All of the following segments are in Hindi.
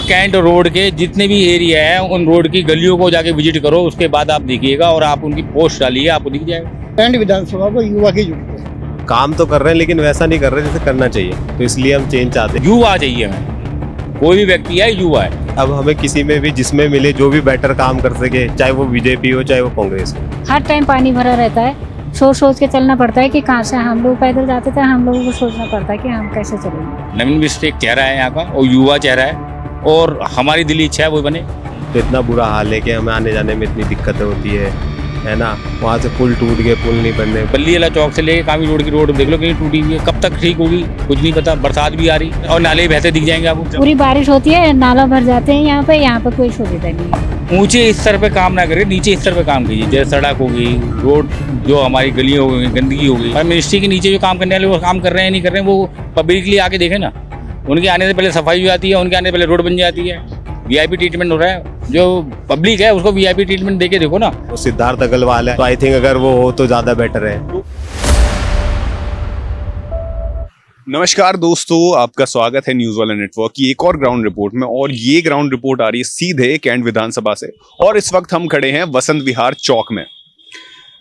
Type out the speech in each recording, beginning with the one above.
कैंट रोड के जितने भी एरिया है उन रोड की गलियों को जाके विजिट करो, उसके बाद आप देखिएगा और आप उनकी पोस्ट डालिए, आपको दिख जाएगा। कैंट विधानसभा को युवा की जरूरत है। काम तो कर रहे हैं लेकिन वैसा नहीं कर रहे जैसे करना चाहिए, तो इसलिए हम चेंज चाहते हैं। युवा चाहिए हमें, कोई भी व्यक्ति है युवा है। अब हमें किसी में भी जिसमें मिले जो भी बेटर काम कर सके, चाहे वो बीजेपी हो चाहे वो कांग्रेस हो। हर टाइम पानी भरा रहता है, सोच के चलना पड़ता है कि कहाँ से हम लोग पैदल जाते थे, हम लोगों को सोचना पड़ता है कि हम कैसे चलेंगे। नवीन बिष्ट एक चेहरा है यहाँ का और युवा चेहरा है और हमारी दिली इच्छा है वो बने। तो इतना बुरा हाल है कि हमें आने जाने में इतनी दिक्कतें होती है ना। वहाँ से पुल टूट गए, पुल नहीं बनने। बल्ली वाला चौक से लेके कामी रोड की रोड देख लो कहीं टूटी हुई है, कब तक ठीक होगी कुछ नहीं पता। बरसात भी आ रही है और नाले बहते दिख जाएंगे आपको। पूरी बारिश होती है, नाला भर जाते हैं यहाँ पे कोई सुविधा नहीं है। ऊंचे स्तर पे काम ना करें, नीचे स्तर पे काम कीजिए। जैसे सड़क होगी, रोड जो हमारी गली हो गई, गंदगी हो गई, और मिनिस्ट्री के नीचे जो काम करने वाले वो काम कर रहे हैं नहीं कर रहे हैं, वो पब्लिकली आके देखें ना। उनके आने से पहले सफाई हो जाती है, उनके आने से पहले रोड बन जाती है, वीआईपी ट्रीटमेंट हो रहा है। जो पब्लिक है उसको वीआईपी ट्रीटमेंट देके देखो ना। वो सिद्धार्थ अग्रवाल है, तो आई थिंक अगर वो हो तो ज्यादा बेटर है। नमस्कार दोस्तों, आपका स्वागत है न्यूज़ वाला नेटवर्क की एक और ग्राउंड रिपोर्ट में। और ये ग्राउंड रिपोर्ट आ रही है सीधे कैंट विधानसभा से और इस वक्त हम खड़े हैं वसंत विहार चौक में।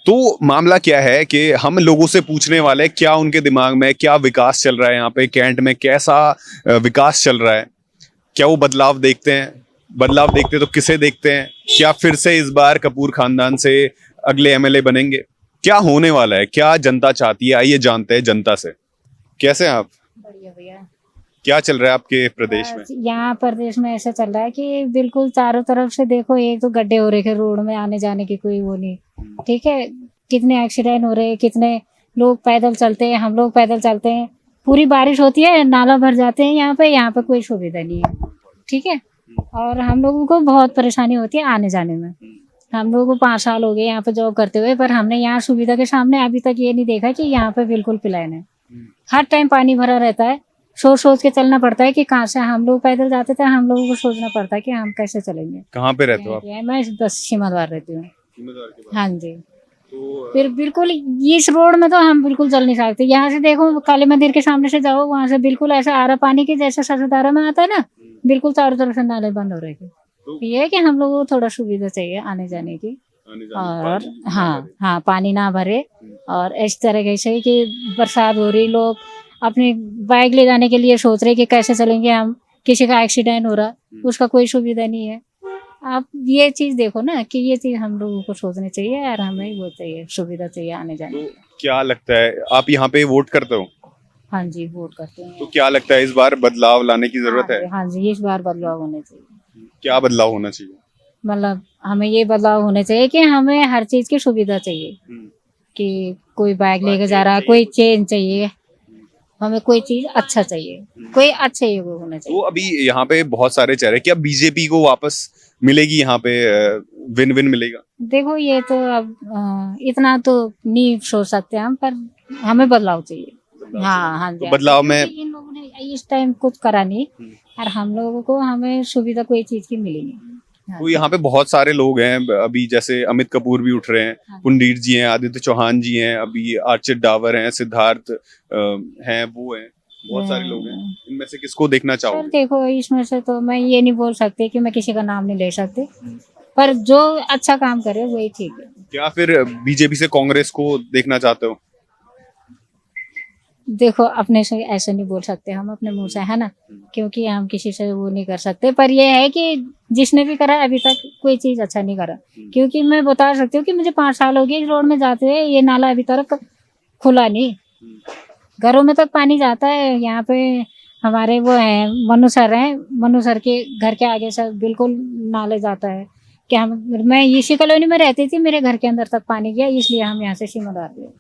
तो मामला क्या है कि हम लोगों से पूछने वाले क्या उनके दिमाग में क्या विकास चल रहा है, यहाँ पे कैंट में कैसा विकास चल रहा है, क्या वो बदलाव देखते हैं, बदलाव देखते तो किसे देखते हैं, क्या फिर से इस बार कपूर खानदान से अगले एमएलए बनेंगे, क्या होने वाला है, क्या जनता चाहती है, आइए जानते हैं जनता से। कैसे हैं आप? बढ़िया भैया। क्या चल रहा है आपके प्रदेश में? यहाँ प्रदेश में ऐसा चल रहा है कि बिल्कुल चारों तरफ से देखो, एक तो गड्ढे हो रहे हैं रोड में, आने जाने की कोई वो नहीं। ठीक है, कितने एक्सीडेंट हो रहे हैं, कितने लोग पैदल चलते हैं, हम लोग पैदल चलते हैं। पूरी बारिश होती है, नाला भर जाते हैं यहाँ पे कोई सुविधा नहीं है। ठीक है, और हम लोगों को बहुत परेशानी होती है आने जाने में। हम लोगों को 5 साल हो गए यहाँ पे जॉब करते हुए, पर हमने यहाँ सुविधा के सामने अभी तक ये नहीं देखा कि यहाँ पे बिल्कुल प्लान है। हर टाइम पानी भरा रहता है, सोच के चलना पड़ता है कि कहाँ से हम लोग पैदल जाते थे, हम लोगों को सोचना पड़ता है कि हम कैसे चलेंगे। कहाँ पे रहते हो आप? मैं बस सीमाद्वार रहती हूँ। हाँ जी। तो फिर बिल्कुल इस रोड में तो हम बिल्कुल चल नहीं सकते। यहाँ से देखो, काली मंदिर के सामने से जाओ, वहाँ से बिल्कुल ऐसा आ रहा पानी की जैसे सरदारा में आता है ना, बिल्कुल चारों तरफ से नाले बंद हो रहे थे। ये है कि हम लोगों को थोड़ा सुविधा चाहिए आने जाने की। और हाँ, पानी ना भरे। और इस तरह से कि बरसात हो रही, लोग अपनी बाइक ले जाने के लिए सोच रहे कि कैसे चलेंगे हम, किसी का एक्सीडेंट हो रहा, उसका कोई सुविधा नहीं है। आप ये चीज देखो ना कि ये चीज हम लोगों को सोचनी चाहिए और हमें वो चाहिए, सुविधा चाहिए आने जाने की। क्या लगता है, आप यहाँ पे वोट करते हो? हाँ जी, वोट करते हैं। तो क्या लगता है इस बार बदलाव लाने की जरूरत है? हाँ जी, इस बार बदलाव होने चाहिए। क्या बदलाव होना चाहिए? मतलब हमें ये बदलाव होने चाहिए कि हमें हर चीज की सुविधा चाहिए, कि कोई बाइक लेके जा रहा है, कोई चेन चाहिए, हमें कोई चीज अच्छा चाहिए, कोई अच्छे ये वो होना तो चाहिए। अभी यहाँ पे बहुत सारे चेहरे, क्या बीजेपी को वापस मिलेगी यहाँ पे, विन विन मिलेगा? देखो, ये तो अब इतना तो नहीं सोच सकते हम, पर हमें बदलाव चाहिए। हाँ जी। तो बदलाव में इन लोगों ने इस टाइम कुछ करा नहीं, और हम लोगों को हमें सुविधा कोई चीज की मिली नहीं। तो यहाँ पे बहुत सारे लोग हैं अभी, जैसे अमित कपूर भी उठ रहे हैं, पुंडीर जी हैं, आदित्य चौहान जी हैं, अभी अर्चित डावर हैं, सिद्धार्थ हैं, वो हैं, बहुत सारे लोग हैं। इनमें से किसको देखना सर चाहोगे? देखो, इसमें से तो मैं ये नहीं बोल सकती कि मैं किसी का नाम नहीं ले सकती, पर जो अच्छा काम करे वही ठीक है। क्या फिर बीजेपी से कांग्रेस को देखना चाहते हो? देखो, अपने से ऐसे नहीं बोल सकते हम अपने मुंह से, है ना, क्योंकि हम किसी से वो नहीं कर सकते। पर ये है कि जिसने भी करा अभी तक कोई चीज अच्छा नहीं करा। क्योंकि मैं बता सकती हूँ कि मुझे 5 साल हो गए इस रोड में जाते हुए, ये नाला अभी तक खुला नहीं। घरों में तक पानी जाता है। यहाँ पे हमारे वो है मनु सर हैं, मनु सर के घर के आगे से बिल्कुल नाले जाता है। कि मैं इसी कॉलोनी में रहती थी, मेरे घर के अंदर तक पानी गया, इसलिए हम यहाँ से सीमादार गए।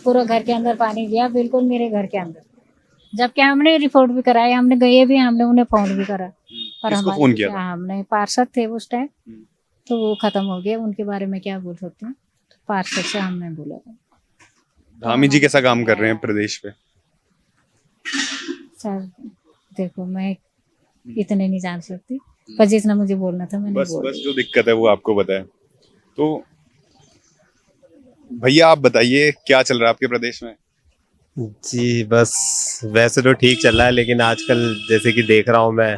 पूरा घर के अंदर पानी गया, बिल्कुल मेरे घर के अंदर। जबकि हमने रिपोर्ट भी कराई, हमने गए भी, हमने उन्हें फोन भी करा। पर किसको फोन किया था? हमने पार्षद थे उस टाइम, तो वो खत्म हो गया, उनके बारे में क्या बोल सकते हैं। पार्षद से हमने बोला था। धामी जी कैसा काम कर रहे हैं प्रदेश पे? सर देखो, मैं इतने नहीं जान सकती, पर जितना मुझे बोलना था मैंने बोल बस जो दिक्कत है वो आपको बताया। तो भैया आप बताइए क्या चल रहा है आपके प्रदेश में? जी बस वैसे तो ठीक चल रहा है, लेकिन आजकल जैसे कि देख रहा हूँ मैं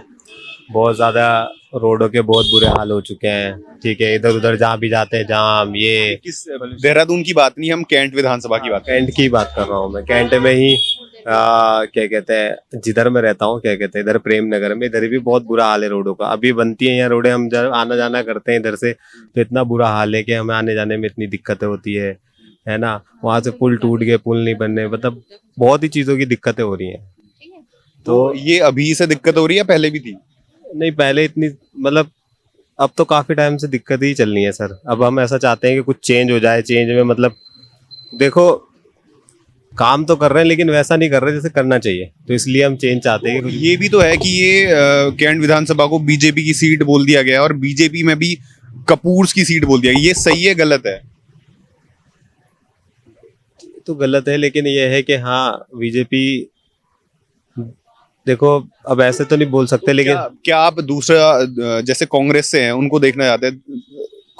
बहुत ज़्यादा रोडों के बहुत बुरे हाल हो चुके हैं। ठीक है, इधर उधर जहाँ भी जाते हैं जाम, ये किस देहरादून की बात नहीं, हम कैंट विधानसभा की बात कैंट की बात कर रहा हूँ मैं। कैंट में ही क्या कहते हैं, जिधर मैं रहता हूँ, क्या कहते हैं, इधर प्रेम नगर में, इधर भी बहुत बुरा हाल है रोडों का। अभी बनती है यहाँ रोडें, हम जब आना जाना करते हैं इधर से तो इतना बुरा हाल है कि हमें आने जाने में इतनी दिक्कतें होती है ना। वहाँ से पुल टूट गए, पुल नहीं बनने, मतलब बहुत ही चीज़ों की दिक्कतें हो रही हैं। तो ये अभी से दिक्कत हो रही है, पहले भी थी? नहीं, पहले इतनी मतलब अब तो काफी टाइम से दिक्कत ही चल रही है सर। अब हम ऐसा चाहते हैं कि कुछ चेंज हो जाए। चेंज में मतलब देखो, काम तो कर रहे हैं लेकिन वैसा नहीं कर रहे जैसे करना चाहिए, तो इसलिए हम चेंज चाहते हैं कि ये भी तो है कि ये कैंट विधानसभा को बीजेपी की सीट बोल दिया गया है और बीजेपी में भी कपूर्स की सीट बोल दिया गया। ये सही है गलत है? तो गलत है, लेकिन ये है कि हाँ बीजेपी, देखो अब ऐसे तो नहीं बोल सकते, लेकिन क्या आप दूसरा जैसे कांग्रेस से हैं उनको देखना चाहते हैं,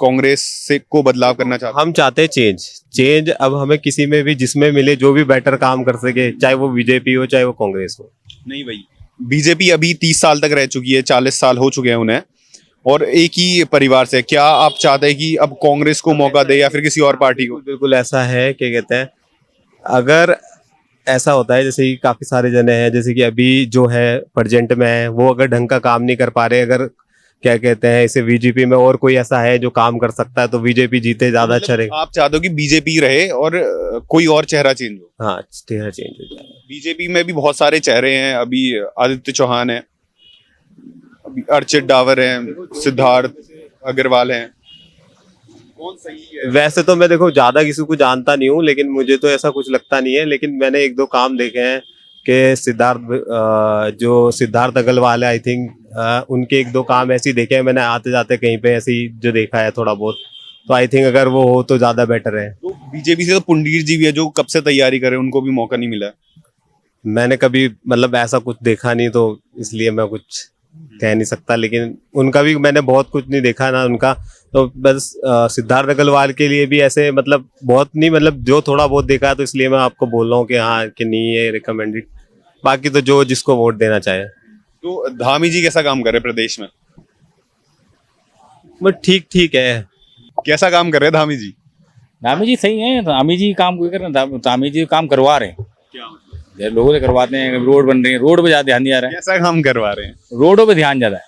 कांग्रेस से को बदलाव करना चाहते हैं? हम चाहते हैं चेंज। अब हमें किसी में भी जिसमें मिले, जो भी बेटर काम कर सके, चाहे वो बीजेपी हो चाहे वो कांग्रेस हो। नहीं भाई, बीजेपी अभी 30 साल तक रह चुकी है, 40 साल हो चुके हैं उन्हें, और एक ही परिवार से। क्या आप चाहते हैं कि अब कांग्रेस को मौका दे या फिर किसी और पार्टी को? बिल्कुल ऐसा है, क्या कहते हैं, अगर ऐसा होता है जैसे कि काफी सारे जने हैं, जैसे कि अभी जो है प्रेजेंट में है, वो अगर ढंग का काम नहीं कर पा रहे, अगर क्या कहते हैं इसे बीजेपी में और कोई ऐसा है जो काम कर सकता है, तो बीजेपी जीते, ज्यादा अच्छा रहेगा। आप चाहते हो कि बीजेपी रहे और कोई और चेहरा चेंज हो? हाँ, चेहरा चेंज हो जाए। बीजेपी में भी बहुत सारे चेहरे हैं। अभी आदित्य चौहान है, अभी अर्चित डावर हैं, सिद्धार्थ अग्रवाल हैं। कौन सही है? वैसे तो मैं देखो ज्यादा किसी को जानता नहीं हूँ, लेकिन मुझे तो ऐसा कुछ लगता नहीं है। लेकिन मैंने एक दो काम देखे हैं कि जो सिद्धार्थ अग्रवाल है, आई थिंक उनके एक दो काम ऐसे ही देखे हैं मैंने आते जाते कहीं पे, ऐसे ही जो देखा है थोड़ा बहुत। तो आई थिंक अगर वो हो तो ज्यादा बेटर है। तो बीजेपी से तो पुंडीर जी भी है जो कब से तैयारी कर रहे हैं, उनको भी मौका नहीं मिला है। मैंने कभी मतलब ऐसा कुछ देखा नहीं, तो इसलिए मैं कुछ कह नहीं सकता। लेकिन उनका भी मैंने बहुत कुछ नहीं देखा ना उनका, तो बस सिद्धार्थ अग्रवाल के लिए भी ऐसे मतलब बहुत नहीं, मतलब जो थोड़ा बहुत देखा है, तो इसलिए मैं आपको बोल रहा हूँ कि हाँ कि नहीं, ये रिकमेंडेड। बाकी तो जो जिसको वोट देना चाहे। तो धामी जी कैसा काम कर रहे हैं प्रदेश में? बट ठीक है। कैसा काम कर रहे हैं धामी जी? धामी जी सही है, धामी जी काम कोई कर रहे हैं, धामी जी काम करवा रहे हैं। क्या लोगों से करवाते हैं, रोड बन रही है, रोड पे ज्यादा ध्यान दिया रहा है, कैसा काम करवा रहे हैं? रोडों पे ध्यान ज्यादा है।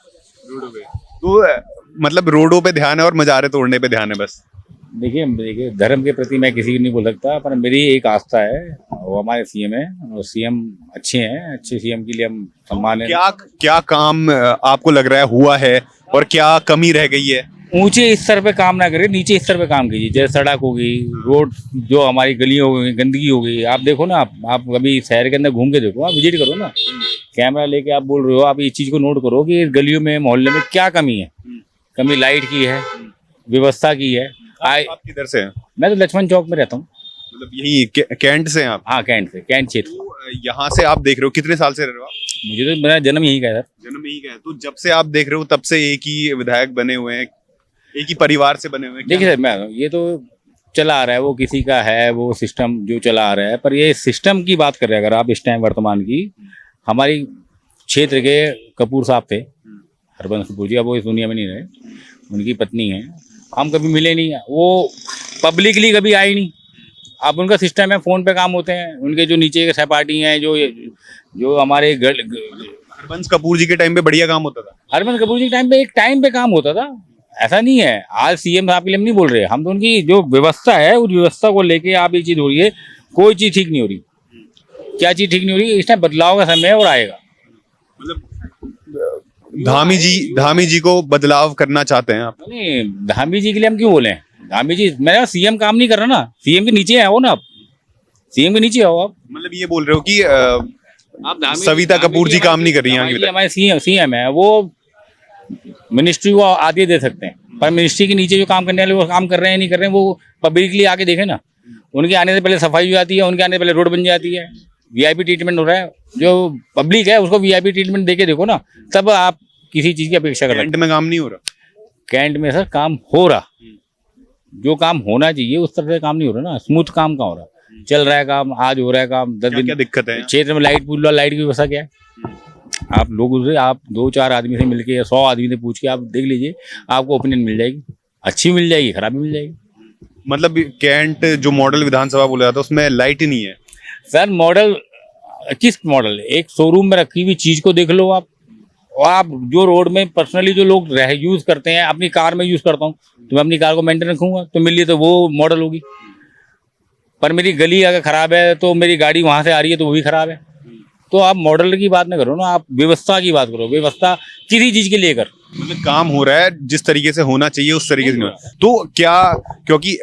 रोडों पे तो मतलब रोडों पे ध्यान है और मजारे तोड़ने पे ध्यान है बस। देखिए धर्म के प्रति मैं किसी को नहीं बोल सकता, पर मेरी एक आस्था है, वो हमारे सीएम है, और सीएम अच्छे हैं, अच्छे सीएम के लिए हम सम्मान है। क्या काम आपको लग रहा है हुआ है और क्या कमी रह गई है? ऊंचे स्तर पे काम ना करें, नीचे स्तर पे काम कीजिए। जैसे सड़क होगी, रोड, जो हमारी गलियां हो गई, गंदगी हो गई। आप देखो ना, आप कभी शहर के अंदर घूम के देखो, आप विजिट करो ना, कैमरा लेके आप बोल रहे हो, आप इस चीज को नोट करो कि गलियों में, मोहल्ले में क्या कमी है। कमी लाइट की है, व्यवस्था की है। आप किधर से हैं? मैं तो लक्ष्मण चौक में रहता हूँ। मतलब यही कैंट से हैं आप? हाँ, कैंट से, कैंट क्षेत्र। तो यहाँ से आप देख रहे हो, कितने साल से रह रहे हो आप? मुझे तो मेरा जन्म यही का है सर। जन्म यही का है, तो जब से आप देख रहे हो तब से एक ही विधायक बने हुए हैं, एक ही परिवार से बने हुए हैं? देखिए सर, मैं ये तो चला आ रहा है, वो किसी का है, वो सिस्टम जो चला आ रहा है, पर ये सिस्टम की बात कर रहे हैं अगर आप इस टाइम वर्तमान की, हमारी क्षेत्र के कपूर साहब थे, हरबंस कपूर जी, अब वो इस दुनिया में नहीं रहे, उनकी पत्नी है, हम कभी मिले नहीं, वो पब्लिकली कभी आए नहीं। अब उनका सिस्टम है, फोन पे काम होते हैं, उनके जो नीचे के सहपाठी हैं, जो हमारे हरबंस कपूर जी के टाइम पे बढ़िया काम होता था। हरबंस कपूर जी के टाइम पे एक टाइम पे काम होता था, ऐसा नहीं है। आज सीएम साहब के लिए हम नहीं बोल रहे, हम तो उनकी जो व्यवस्था है, उस व्यवस्था को लेके आप ये चीज हो रही है, कोई चीज ठीक नहीं हो रही। क्या चीज ठीक नहीं हो रही? इस टाइम बदलाव का समय है और आएगा। मतलब धामी जी को बदलाव करना चाहते हैं आप? नहीं, धामी जी के लिए हम क्यों बोले? धामी जी, मेरा सीएम काम नहीं कर रहा ना, सीएम के नीचे आओ ना आप, सीएम के नीचे आओ आप। मतलब ये बोल रहे हो कि आप सविता कपूर जी काम नहीं कर रही हैं? हमारे सीएम है, वो मिनिस्ट्री को आगे दे सकते हैं, पर मिनिस्ट्री के नीचे जो काम करने वाले वो काम कर रहे हैं नहीं कर रहे हैं, वो पब्लिकली आके देखे ना। उनके आने से पहले सफाई हो जाती है, उनके आने से पहले रोड बन जाती है, वीआईपी ट्रीटमेंट हो रहा है। जो पब्लिक है उसको वीआईपी ट्रीटमेंट देके देखो ना, तब आप किसी चीज की अपेक्षा कर रहे हैं। कैंट में काम नहीं हो रहा? कैंट में सर काम हो रहा, जो काम होना चाहिए उस तरह से काम नहीं हो रहा ना। स्मूथ काम का हो रहा, चल रहा है काम, आज हो रहा है काम। 10 दिन क्या दिक्कत है? क्षेत्र में लाइट की व्यवस्था क्या है? आप लोगों से, आप 2-4 आदमी से मिलके या 100 आदमी से पूछ के आप देख लीजिए, आपको ओपिनियन मिल जाएगी, अच्छी मिल जाएगी, खराब भी मिल जाएगी। मतलब कैंट जो मॉडल विधानसभा बोला जाता है उसमें लाइट ही नहीं है। सर मॉडल किस मॉडल, एक शोरूम में रखी हुई चीज को देख लो आप। और आप जो रोड में पर्सनली जो लोग यूज करते हैं, अपनी कार में यूज करता हूँ, तो मैं अपनी कार को मेंटेन रखूंगा, तो मेरे लिए तो वो मॉडल होगी। पर मेरी गली अगर खराब है तो मेरी गाड़ी वहां से आ रही है तो वो भी खराब है। तो आप मॉडल की बात ना करो ना, आप व्यवस्था की बात करो। व्यवस्था किसी चीज के लिए कर, मतलब काम हो रहा है जिस तरीके से होना चाहिए उस तरीके से नहीं हो रहा। तो क्या, क्योंकि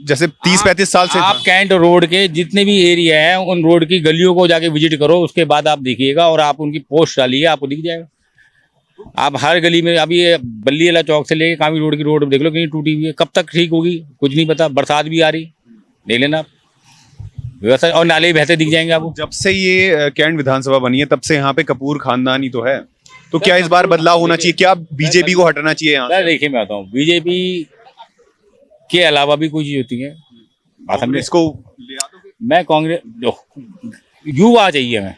जैसे 30-35 साल से आप कैंट रोड के जितने भी एरिया है उन रोड की गलियों को जाके विजिट करो, उसके बाद आप देखिएगा और आप उनकी पोस्ट डालिए, आपको दिख जाएगा। आप हर गली में, अभी ये बल्ली वाला चौक से लेके कामी रोड की रोड देख लो कहीं टूटी हुई है, कब तक ठीक होगी कुछ नहीं पता। बरसात भी आ रही, देख लेना आप व्यवस्था, और नाले भी बहते दिख जाएंगे आपको। जब से ये कैंट विधानसभा बनी है तब से यहाँ पे कपूर खानदान ही तो है, तो क्या इस बार बदलाव होना चाहिए? क्या बीजेपी को हटना चाहिए यहाँ से? देखिए मैं बताऊँ, बीजेपी के अलावा भी कोई चीज होती है। कांग्रेस को ले आ दो फिर। मैं कांग्रेस युवा चाहिए, मैं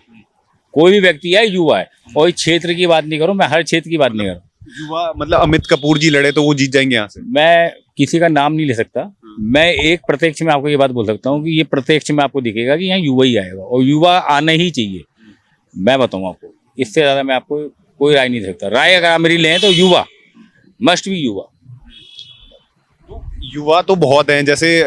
कोई भी व्यक्ति है युवा है, और क्षेत्र की बात नहीं करूं, मैं हर क्षेत्र की बात नहीं करूं। युवा मतलब अमित कपूर जी लड़े तो वो जीत जाएंगे यहाँ से? मैं किसी का नाम नहीं ले सकता, मैं एक प्रत्यक्ष में आपको ये बात बोल सकता हूँ कि ये प्रत्यक्ष में आपको दिखेगा कि यहाँ युवा ही आएगा, और युवा आना ही चाहिए। मैं बताऊँ आपको, इससे ज्यादा मैं आपको कोई राय नहीं दे सकता। राय अगर आप मेरी लें तो युवा, मस्ट बी युवा। युवा तो बहुत हैं, जैसे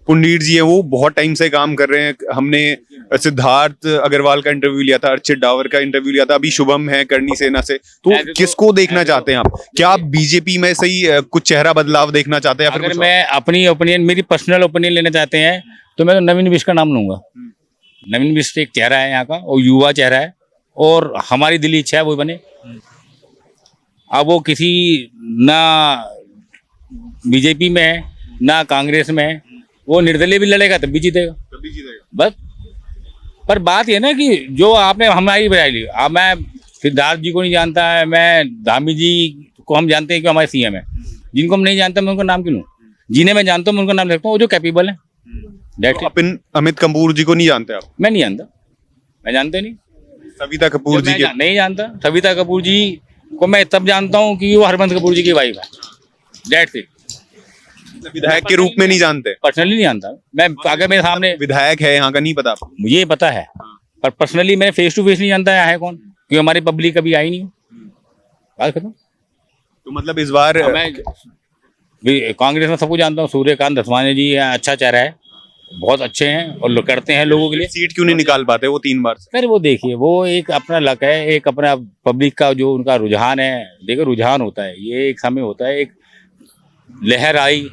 पुंडीर जी है, वो बहुत टाइम से काम कर रहे हैं। हमने सिद्धार्थ अग्रवाल का इंटरव्यू लिया था, अर्चित डावर का इंटरव्यू लिया था, अभी शुभम है करनी सेना से। तो किसको देखना चाहते हैं आप? क्या आप बीजेपी में से ही कुछ चेहरा बदलाव देखना चाहते हैं? अगर मैं अपनी ओपिनियन, मेरी पर्सनल ओपिनियन लेना चाहते हैं तो मैं तो नवीन बिष्ट का नाम लूंगा। नवीन बिष्ट एक चेहरा है यहाँ का, और युवा चेहरा है, और हमारी दिली इच्छा है वो बने। अब वो किसी ना बीजेपी में है ना कांग्रेस में है, वो निर्दलीय भी लड़ेगा तब भी जीतेगा, बस। पर बात ये ना कि जो आपने हमारी बनाई ली, अब मैं सिद्धार्थ जी को नहीं जानता है, मैं धामी जी को हम जानते हैं कि हमारे सीएम है। जिनको हम नहीं जानते मैं उनका नाम क्यों लूं? जिन्हें मैं जानता हूँ मैं उनका नाम रखता हूँ, वो जो कैपेबल है। तो अमित कपूर जी को नहीं जानते आप? मैं नहीं जानता, मैं जानते नहीं। सविता कपूर जी के नहीं जानता। सविता कपूर जी को मैं तब जानता हूँ कि वो हरबंस कपूर जी की वाइफ है, दैट्स इट। विधायक के रूप में नहीं जानते? पर्सनली नहीं जानता मैं, अगर मेरे सामने विधायक है यहाँ का नहीं पता आपको? मुझे पता है, पर पर्सनली मैंने फेस टू फेस नहीं जानता है कौन, क्योंकि हमारी पब्लिक कभी आई नहीं। बात खत्म। तो मतलब इस बार मैं कांग्रेस में सबको जानता हूँ, सूर्यकांत धस्माना जी अच्छा चेहरा है, बहुत अच्छे हैं और करते हैं लोगों के लिए। सीट क्यों नहीं निकाल पाते वो 3 बार से? फिर वो देखिए, वो एक अपना लक है, एक अपना पब्लिक का जो उनका रुझान है। देखो रुझान होता है, ये एक समय होता है, एक लहर आई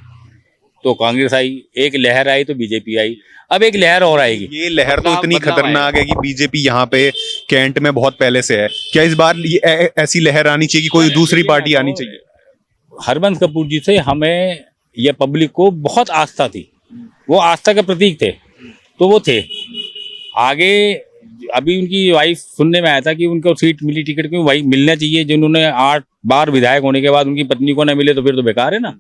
तो कांग्रेस आई, एक लहर आई तो बीजेपी आई, अब एक लहर और आएगी। ये लहर तो इतनी खतरनाक है कि बीजेपी यहाँ पे कैंट में बहुत पहले से है। क्या इस बार ऐसी लहर आनी चाहिए कि कोई दूसरी पार्टी आनी चाहिए? हरबंस कपूर जी से हमें या पब्लिक को बहुत आस्था थी, वो आस्था के प्रतीक थे, तो वो थे आगे। अभी उनकी वाइफ सुनने में आया था कि उनको सीट मिली, टिकट क्यों भाई मिलना चाहिए। जिन्होंने 8 बार विधायक होने के बाद उनकी पत्नी को ना मिले तो फिर तो बेकार है ना।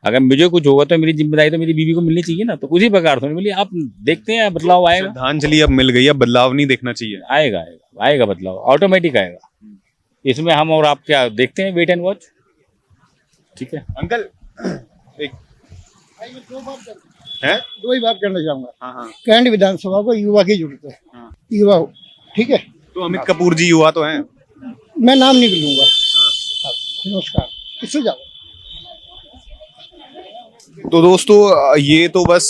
अगर मुझे कुछ होगा तो मेरी जिम्मेदारी तो मेरी बीवी को मिलनी चाहिए ना, तो उसी प्रकार से मिली। आप देखते हैं बदलाव आएगा। श्रद्धांजलि अब मिल गई, अब बदलाव नहीं देखना चाहिए? आएगा आएगा आएगा बदलाव, ऑटोमेटिक आएगा। इसमें हम और आप क्या देखते हैं, वेट एंड वॉच। ठीक है अंकल, एक दो ही बात करना चाहूंगा। हाँ। कैंट विधानसभा को युवा की जरूरत है, युवा हो, ठीक है। तो अमित कपूर जी युवा तो हैं? मैं नाम नहीं लूंगा। नमस्कार, इससे जाओ। तो दोस्तों ये तो बस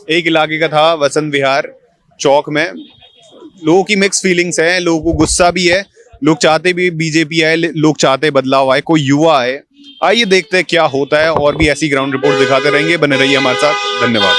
एक इलाके का था, वसंत विहार चौक में। लोगों की मिक्स फीलिंग्स हैं, लोगों को गुस्सा भी है, लोग चाहते भी बीजेपी आए, लोग चाहते बदलाव आए, कोई युवा आए। आइए देखते हैं क्या होता है, और भी ऐसी ग्राउंड रिपोर्ट दिखाते रहेंगे। बने रहिए हमारे साथ, धन्यवाद।